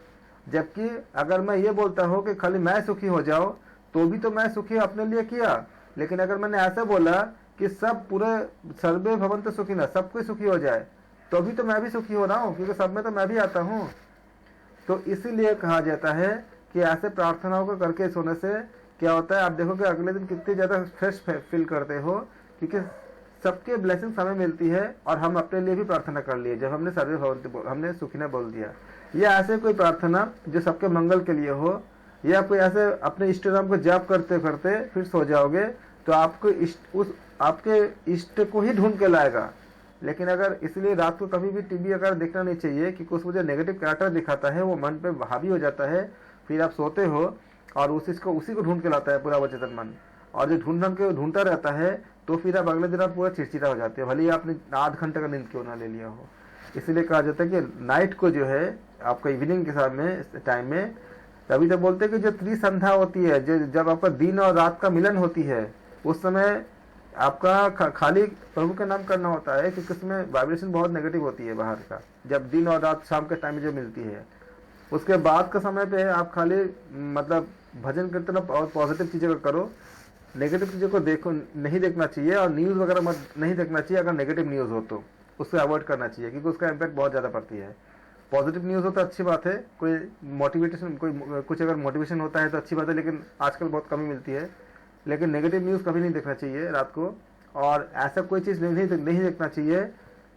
जबकि अगर मैं ये बोलता हूँ कि खाली मैं सुखी हो जाओ, तो भी तो मैं सुखी अपने लिए किया। लेकिन अगर मैंने ऐसा बोला कि सब पूरे सर्वे भवन्तु सुखिनः, सब कोई सुखी हो जाए, तो अभी तो मैं भी सुखी हो रहा हूँ, क्योंकि सब में तो मैं भी आता हूँ। तो इसीलिए कहा जाता है कि ऐसे प्रार्थनाओं को करके सोने से क्या होता है, आप देखोगे अगले दिन कितनी ज़्यादा फ्रेश फील करते हो, क्योंकि सबके ब्लेसिंग्स हमें मिलती है, और हम अपने लिए भी प्रार्थना कर लिए जब हमने सर्वे भवन्तु, हमने सुखिनः बोल दिया। या ऐसे कोई प्रार्थना जो सबके मंगल के लिए हो, या कोई ऐसे अपने इष्ट नाम को जाप करते करते फिर सो जाओगे, तो आपको आपके इष्ट को ही ढूंढ के लाएगा। लेकिन अगर, इसलिए रात को कभी भी टीवी अगर देखना नहीं चाहिए, क्योंकि उसमें जो नेगेटिव कैरेक्टर दिखाता है वो मन पे हावी हो जाता है। फिर आप सोते हो और उसी को ढूंढ के लाता है पूरा अवचेतन मन, और जो ढूंढता रहता है, तो फिर आप अगले दिन आप पूरा चिड़चिड़ा हो जाते हो, भले ही आपने आध घंटे का नींद क्यों ना ले लिया हो। इसीलिए कहा जाता है कि नाइट को जो है आपका इवनिंग के साथ में टाइम में, तभी तो बोलते हैं कि जो त्रिसंध्या होती है, जो जब आपका दिन और रात का मिलन होती है, उस समय आपका खाली प्रभु का नाम करना होता है, क्योंकि उसमें वाइब्रेशन बहुत नेगेटिव होती है बाहर का, जब दिन और रात शाम के टाइम में जो मिलती है। उसके बाद का समय पे आप खाली मतलब भजन कीर्तन और पॉजिटिव चीज़ें करो, नेगेटिव चीज़ों को नहीं देखना चाहिए, और न्यूज़ वगैरह मत नहीं देखना चाहिए। अगर नेगेटिव न्यूज़ हो तो उससे अवॉइड करना चाहिए, क्योंकि उसका इम्पैक्ट बहुत ज़्यादा पड़ती है। पॉजिटिव न्यूज़ हो तो अच्छी बात है, कोई मोटिवेशन, कुछ अगर मोटिवेशन होता है तो अच्छी बात है, लेकिन आजकल बहुत कमी मिलती है। लेकिन नेगेटिव न्यूज़ कभी नहीं देखना चाहिए रात को, और ऐसा कोई चीज़ नहीं देखना चाहिए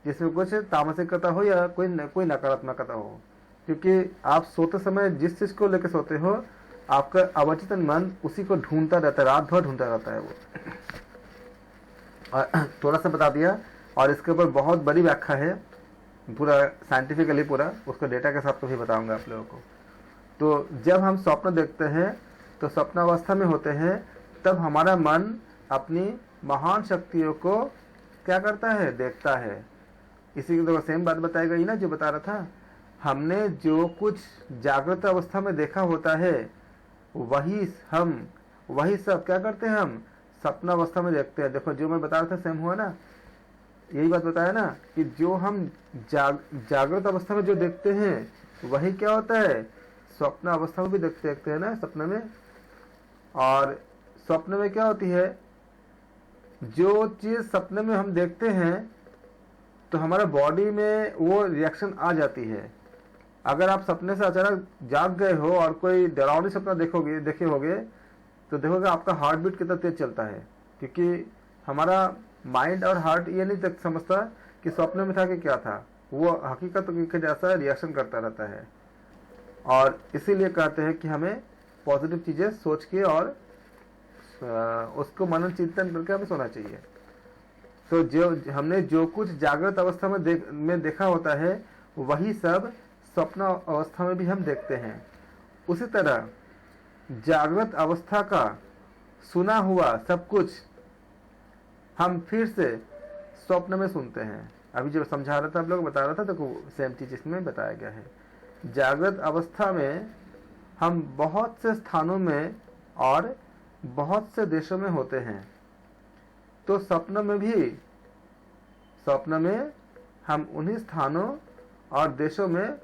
जिसमें कुछ तामसिकता हो या कोई नकारात्मकता हो, क्योंकि आप सोते समय जिस चीज़ को लेकर सोते हो आपका अवचेतन मन उसी को ढूंढता रहता है, रात भर ढूंढता रहता है वो। और थोड़ा सा बता दिया, और इसके ऊपर बहुत बड़ी व्याख्या है पूरा साइंटिफिकली, पूरा उसका डेटा के साथ भी बताऊंगा आप लोगों को। तो जब हम स्वप्न देखते हैं तो स्वप्नावस्था में होते हैं, तब हमारा मन अपनी महान शक्तियों को क्या करता है, देखता है। इसी की तो सेम बात बताई गई ना जो बता रहा था, हमने जो कुछ जागृत अवस्था में देखा होता है वही सब क्या करते हैं, हम स्वप्नावस्था में देखते हैं। देखो जो मैं बता रहा था सेम हुआ ना, यही बात बताया ना कि जो हम जागृत अवस्था में जो देखते हैं वही क्या होता है, स्वप्न अवस्था में भी देखते हैं ना सपने में। और स्वप्न में क्या होती है, जो चीज सपने में हम देखते हैं तो हमारा बॉडी में वो रिएक्शन आ जाती है। अगर आप सपने से अचानक जाग गए हो और कोई डरावनी सपना देखे होगे तो देखोगे आपका हार्ट बीट कितना तेज चलता है, क्योंकि हमारा माइंड और हार्ट ये नहीं तक समझता कि स्वप्न में था कि क्या था, वो हकीकत के जैसा रिएक्शन करता रहता है। और इसीलिए कहते हैं कि हमें पॉजिटिव चीजें सोच के और उसको मनन चिंतन करके हमें सोना चाहिए। तो जो हमने जो कुछ जागृत अवस्था में देखा होता है वही सब स्वप्न अवस्था में भी हम देखते हैं। उसी तरह जागृत अवस्था का सुना हुआ सब कुछ हम फिर से स्वप्न में सुनते हैं। अभी जो समझा रहा था आप लोग बता रहा था तो सेम चीज इसमें बताया गया है। जागृत अवस्था में हम बहुत से स्थानों में और बहुत से देशों में होते हैं, तो स्वप्न में हम उन्हीं स्थानों और देशों में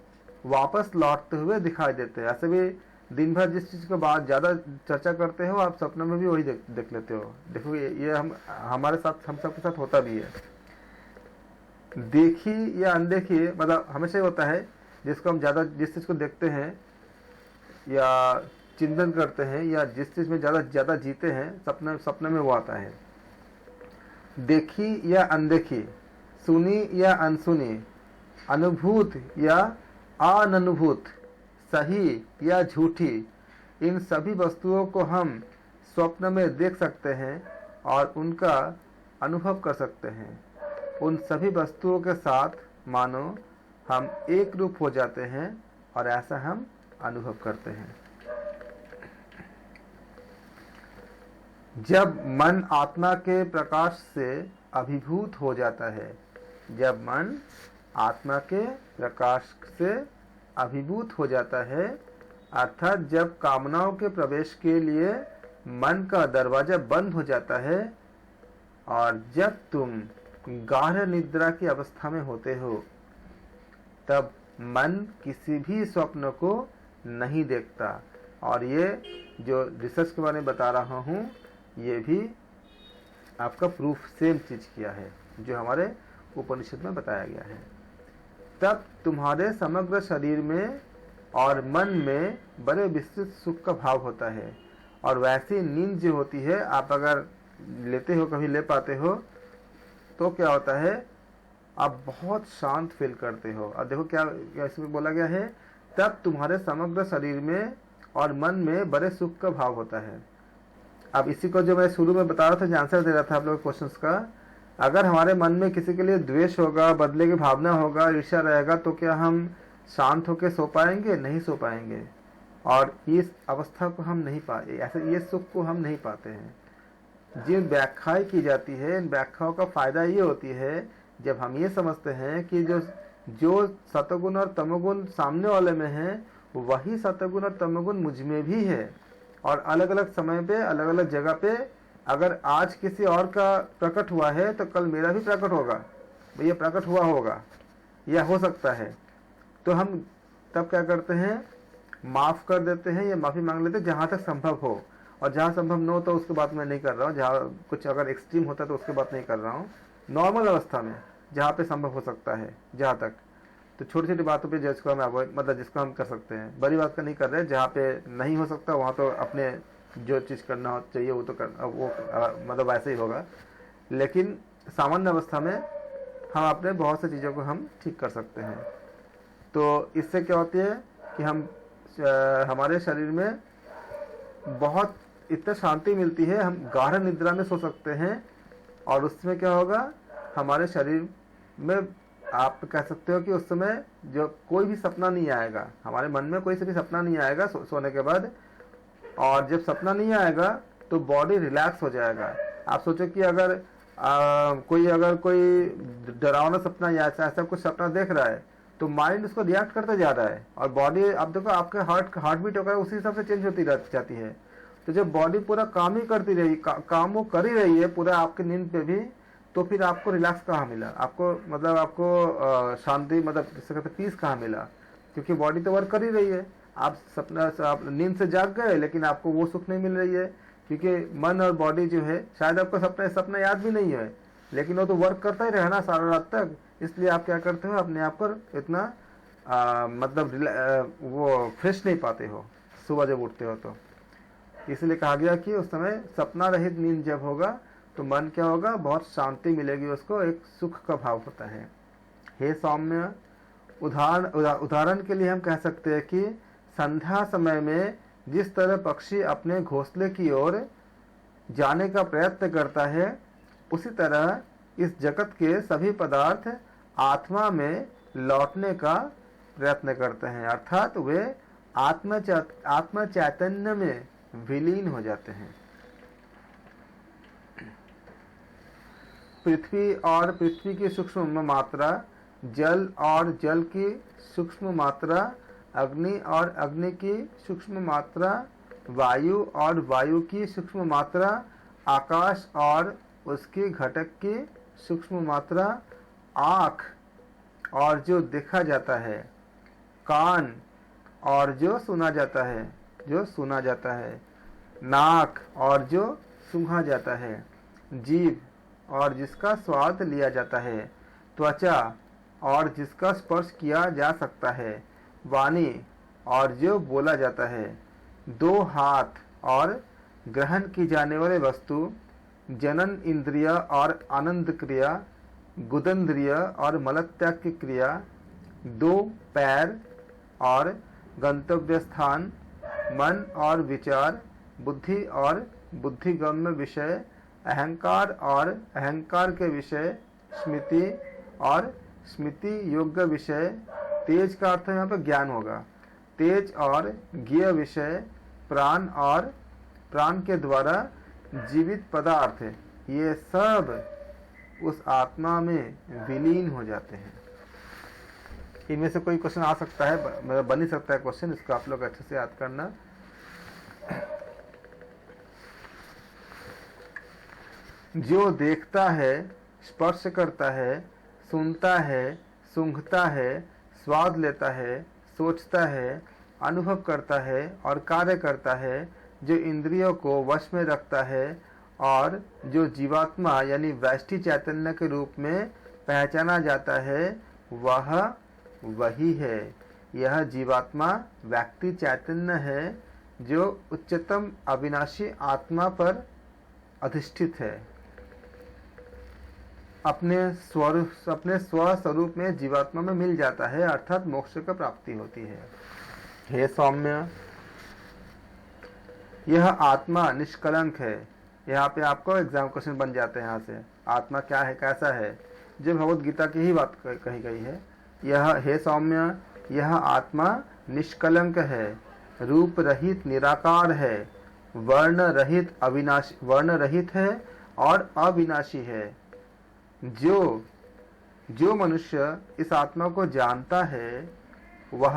वापस लौटते हुए दिखाई देते हैं। ऐसे भी दिन भर जिस चीज के बाद ज्यादा चर्चा करते हो आप सपने में भी वही देख लेते हो। देखो ये हमारे साथ, हम सबके साथ होता भी है। देखी या अनदेखी मतलब हमेशा ही होता है, जिसको हम ज्यादा जिस चीज को देखते हैं या चिंतन करते हैं या जिस चीज में ज्यादा जीते हैं सपने में वो आता है। देखी या अनदेखी, सुनी या अनसुनी, अनुभूत या अननुभूत, सही या झूठी, इन सभी वस्तुओं को हम स्वप्न में देख सकते हैं और उनका अनुभव कर सकते हैं। उन सभी वस्तुओं के साथ मानो हम एक रूप हो जाते हैं और ऐसा हम अनुभव करते हैं। जब मन आत्मा के प्रकाश से अभिभूत हो जाता है, जब मन आत्मा के प्रकाश से अभिभूत हो जाता है, अर्थात जब कामनाओं के प्रवेश के लिए मन का दरवाजा बंद हो जाता है और जब तुम गाढ़ निद्रा की अवस्था में होते हो, तब मन किसी भी स्वप्न को नहीं देखता। और ये जो रिसर्च के बारे में बता रहा हूँ ये भी आपका प्रूफ सेम चीज किया है जो हमारे उपनिषद में बताया गया है। तब तुम्हारे समग्र शरीर में और मन में बड़े विस्तृत सुख का भाव होता है। और वैसी नींद जो होती है, आप अगर लेते हो, कभी ले पाते हो, तो क्या होता है, आप बहुत शांत फील करते हो। और देखो क्या इसमें बोला गया है, तब तुम्हारे समग्र शरीर में और मन में बड़े सुख का भाव होता है। अब इसी को जो मैं शुरू में बता रहा था, जो आंसर दे रहा था आप लोगों के क्वेश्चंस का, अगर हमारे मन में किसी के लिए द्वेष होगा, बदले की भावना होगा, ईर्ष्या रहेगा, तो क्या हम शांत होकर सो पाएंगे? नहीं सो पाएंगे। और इस अवस्था को हम नहीं पाए, ऐसे ये सुख को हम नहीं पाते हैं। जिन व्याख्याएं की जाती है, इन व्याख्याओं का फायदा ये होती है जब हम ये समझते हैं कि जो सतगुण और तमोगुण सामने वाले में है, वही सतगुण और तमोगुण मुझ में भी है। और अलग अलग समय पे, अलग अलग जगह पे, अगर आज किसी और का प्रकट हुआ है तो कल मेरा भी प्रकट होगा, ये प्रकट हुआ होगा या हो सकता है। तो हम तब क्या करते हैं, माफ कर देते हैं या माफी मांग लेते हैं जहां तक संभव हो। और जहां संभव न हो तो उसके बात मैं नहीं कर रहा हूँ। जहाँ कुछ अगर एक्सट्रीम होता है तो उसके बात नहीं कर रहा हूँ। नॉर्मल अवस्था में जहाँ पे संभव हो सकता है, जहाँ तक, तो छोटी छोटी बातों पे जिसको हम अवॉइड, मतलब जिसको हम कर सकते हैं, बड़ी बात का नहीं कर रहे। जहाँ पे नहीं हो सकता वहाँ तो अपने जो चीज़ करना हो चाहिए वो तो मतलब वैसे ही होगा। लेकिन सामान्य अवस्था में हम अपने बहुत सी चीज़ों को हम ठीक कर सकते हैं। तो इससे क्या होती है कि हमारे शरीर में बहुत इतना शांति मिलती है, हम गाढ़ निद्रा में सो सकते हैं। और उसमें क्या होगा, हमारे शरीर में आप कह सकते हो कि उस समय जो कोई भी सपना नहीं आएगा, हमारे मन में कोई से भी सपना नहीं आएगा सोने के बाद। और जब सपना नहीं आएगा तो बॉडी रिलैक्स हो जाएगा। आप सोचो कि अगर कोई डरावना सपना या ऐसा कुछ सपना देख रहा है तो माइंड उसको रिएक्ट करते जा रहा है और बॉडी, आप देखो आपके हार्ट बीट होगा उसी हिसाब से चेंज होती जाती है। तो जब बॉडी पूरा काम ही करती रही, काम वो कर ही रही है पूरा आपके नींद पे भी, तो फिर आपको रिलैक्स कहाँ मिला, आपको शांति, मतलब जिसे कहते पीस कहाँ मिला, क्योंकि बॉडी तो वर्क कर ही रही है। आप नींद से जाग गए लेकिन आपको वो सुख नहीं मिल रही है, क्योंकि मन और बॉडी जो है, शायद आपको सपना याद भी नहीं है लेकिन वो तो वर्क करता ही रहे ना सारा रात तक। इसलिए आप क्या करते हो, अपने आप पर इतना वो फ्रेश नहीं पाते हो सुबह जब उठते हो। तो इसलिए कहा गया कि उस समय सपना रहित नींद जब होगा तो मन क्या होगा, बहुत शांति मिलेगी उसको, एक सुख का भाव होता है। हे सौम्य, उदाहरण के लिए हम कह सकते हैं कि संध्या समय में जिस तरह पक्षी अपने घोंसले की ओर जाने का प्रयत्न करता है, उसी तरह इस जगत के सभी पदार्थ आत्मा में लौटने का प्रयत्न करते हैं, अर्थात वे आत्म चैतन्य में विलीन हो जाते हैं। पृथ्वी और पृथ्वी की सूक्ष्म मात्रा, जल और जल की सूक्ष्म मात्रा, अग्नि और अग्नि की सूक्ष्म मात्रा, वायु और वायु की सूक्ष्म मात्रा, आकाश और उसकी घटक की सूक्ष्म मात्रा, आँख और जो देखा जाता है, कान और जो सुना जाता है, नाक और जो सूंघा जाता है, जीभ और जिसका स्वाद लिया जाता है, त्वचा और जिसका स्पर्श किया जा सकता है, वाणी और जो बोला जाता है, दो हाथ और ग्रहण की जाने वाली वस्तु, जनन इंद्रिय और आनंद क्रिया, गुदंद्रिय और मलत्याग की क्रिया, दो पैर और गंतव्य स्थान, मन और विचार, बुद्धि और बुद्धिगम्य विषय, अहंकार और अहंकार के विषय, स्मृति और स्मृति योग्य विषय, तेज का अर्थ यहाँ पर ज्ञान होगा, तेज और ज्ञेय विषय, प्राण और प्राण के द्वारा जीवित पदार्थ, ये सब उस आत्मा में विलीन हो जाते हैं। इनमें से कोई क्वेश्चन आ सकता है, बन ही सकता है क्वेश्चन, इसको आप लोग अच्छे से याद करना। जो देखता है, स्पर्श करता है, सुनता है, सूंघता है, स्वाद लेता है, सोचता है, अनुभव करता है और कार्य करता है, जो इंद्रियों को वश में रखता है और जो जीवात्मा यानी वैष्टि चैतन्य के रूप में पहचाना जाता है, वह वही है। यह जीवात्मा व्यक्ति चैतन्य है जो उच्चतम अविनाशी आत्मा पर अधिष्ठित है। अपने स्वस्वरूप में जीवात्मा में मिल जाता है, अर्थात मोक्ष का प्राप्ति होती है। हे सौम्य, यह आत्मा निष्कलंक है। यहाँ पे आपको एग्जाम क्वेश्चन बन जाते हैं। यहाँ से आत्मा क्या है, कैसा है, जो भगवत गीता की ही बात कही गई है। यह हे सौम्य, यह आत्मा निष्कलंक है, रूप रहित निराकार है, वर्ण रहित है और अविनाशी है। जो मनुष्य इस आत्मा को जानता है वह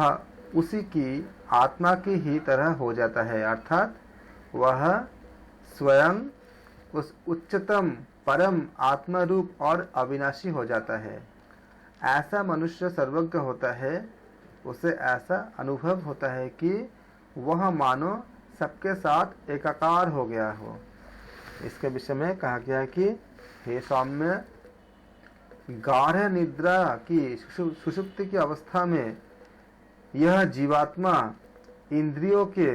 उसी की आत्मा की ही तरह हो जाता है, अर्थात वह स्वयं उस उच्चतम परम आत्मा रूप और अविनाशी हो जाता है। ऐसा मनुष्य सर्वज्ञ होता है, उसे ऐसा अनुभव होता है कि वह मानो सबके साथ एकाकार हो गया हो। इसके विषय में कहा गया है कि हे सौम्य, गाढ़ निद्रा की सुषुप्ति की अवस्था में यह जीवात्मा इंद्रियों के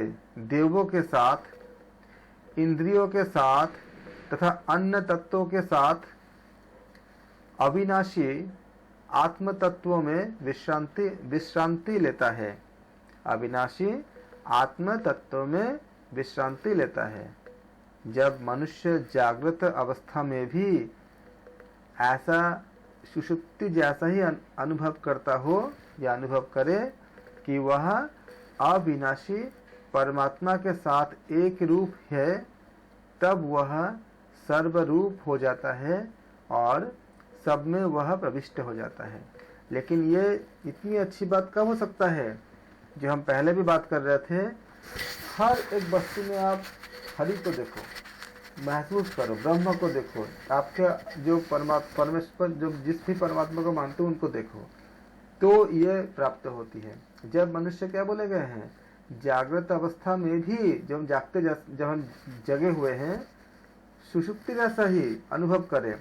देवों के साथ इंद्रियों के साथ तथा अन्य तत्वों के साथ अविनाशी आत्म तत्वों में विश्रांति लेता है। अविनाशी आत्म तत्व में विश्रांति लेता है। जब मनुष्य जागृत अवस्था में भी ऐसा सुषुप्ति जैसा ही अनुभव करता हो या अनुभव करे कि वह अविनाशी परमात्मा के साथ एक रूप है, तब वह सर्वरूप हो जाता है और सब में वह प्रविष्ट हो जाता है। लेकिन ये इतनी अच्छी बात कब हो सकता है? जो हम पहले भी बात कर रहे थे, हर एक वस्तु में आप हरि को देखो, महसूस करो, ब्रह्म को देखो, आपके जो परमेश्वर जो जिस भी परमात्मा को मानते हो उनको देखो, तो ये प्राप्त होती है। जब मनुष्य क्या बोले गए हैं, जागृत अवस्था में भी जब हम जगे हुए हैं, सुषुप्ति जैसा ही अनुभव करें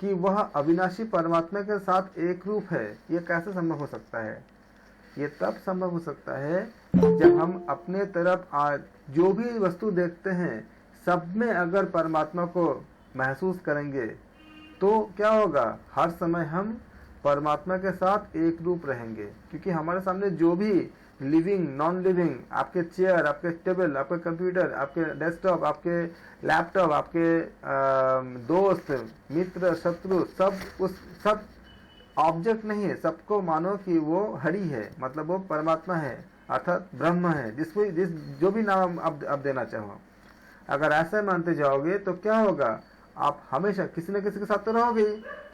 कि वह अविनाशी परमात्मा के साथ एक रूप है। ये कैसे संभव हो सकता है? ये तब संभव हो सकता है जब हम अपने तरफ जो भी वस्तु देखते हैं सब में अगर परमात्मा को महसूस करेंगे तो क्या होगा, हर समय हम परमात्मा के साथ एक रूप रहेंगे। क्योंकि हमारे सामने जो भी लिविंग नॉन लिविंग, आपके चेयर, आपके टेबल, आपके कंप्यूटर, आपके डेस्कटॉप, आपके लैपटॉप, आपके दोस्त, मित्र, शत्रु, सब ऑब्जेक्ट नहीं है। सबको मानो कि वो हरि है, मतलब वो परमात्मा है, अर्थात ब्रह्म है, जो भी नाम आप देना चाहो। अगर ऐसा मानते जाओगे तो क्या होगा, आप हमेशा किसी न किसी के साथ तो रहोगे,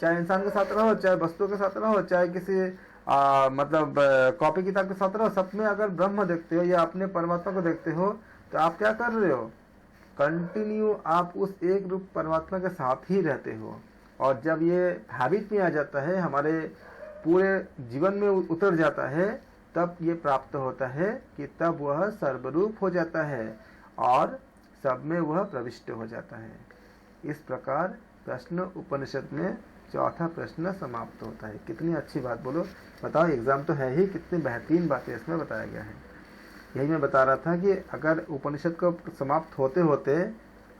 चाहे इंसान के साथ रहो, चाहे वस्तु के साथ रहो, चाहे किसी कॉपी किताब के साथ रहो, सब में अगर ब्रह्म देखते हो या अपने परमात्मा को देखते हो तो आप क्या कर रहे हो, कंटिन्यू आप उस एक रूप परमात्मा के साथ ही रहते हो। और जब ये हैबिट में आ जाता है, हमारे पूरे जीवन में उतर जाता है, तब ये प्राप्त होता है कि तब वह सर्वरूप हो जाता है और सब में वह प्रविष्ट हो जाता है। इस प्रकार प्रश्न उपनिषद में चौथा प्रश्न समाप्त होता है। कितनी अच्छी बात बोलो, बताओ, एग्जाम तो है ही, कितनी बेहतरीन बातें इसमें बताया गया है। यही मैं बता रहा था कि अगर उपनिषद को समाप्त होते होते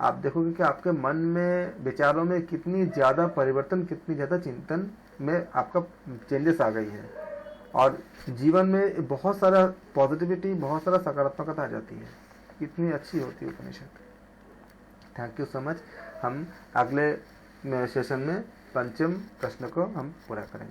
आप देखोगे कि आपके मन में, विचारों में कितनी ज़्यादा परिवर्तन, कितनी ज़्यादा चिंतन में आपका चेंजेस आ गई है और जीवन में बहुत सारा पॉजिटिविटी, बहुत सारा सकारात्मकता आ जाती है। कितनी अच्छी होती है Upanishad. Thank you so much. हम अगले सेशन में पंचम प्रश्न को हम पूरा करेंगे।